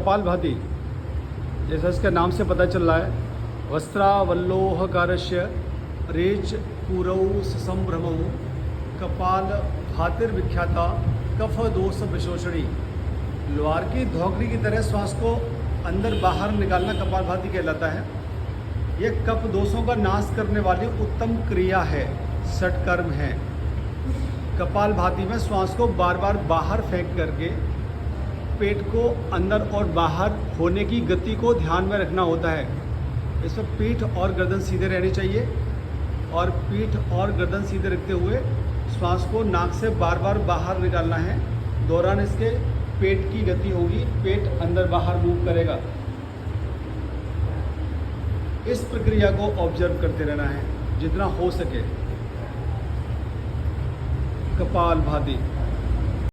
कपालभाति, जैसा इसके नाम से पता चल रहा है, वस्त्रावल्लोहकारस्य रेच पूरौ संभ्रमौ कपाल भातिर्विख्याता कफ दोष विशोषणी। लोहार की धौकड़ी की तरह श्वास को अंदर बाहर निकालना कपालभाति कहलाता है। यह कफ दोषों का नाश करने वाली उत्तम क्रिया है, षटकर्म है। कपालभाति में श्वास को बार बार बाहर फेंक करके पेट को अंदर और बाहर होने की गति को ध्यान में रखना होता है। इसमें पीठ और गर्दन सीधे रहनी चाहिए और पीठ और गर्दन सीधे रखते हुए श्वास को नाक से बार बार बाहर निकालना है। दौरान इसके पेट की गति होगी, पेट अंदर बाहर मूव करेगा। इस प्रक्रिया को ऑब्जर्व करते रहना है जितना हो सके। कपालभाति।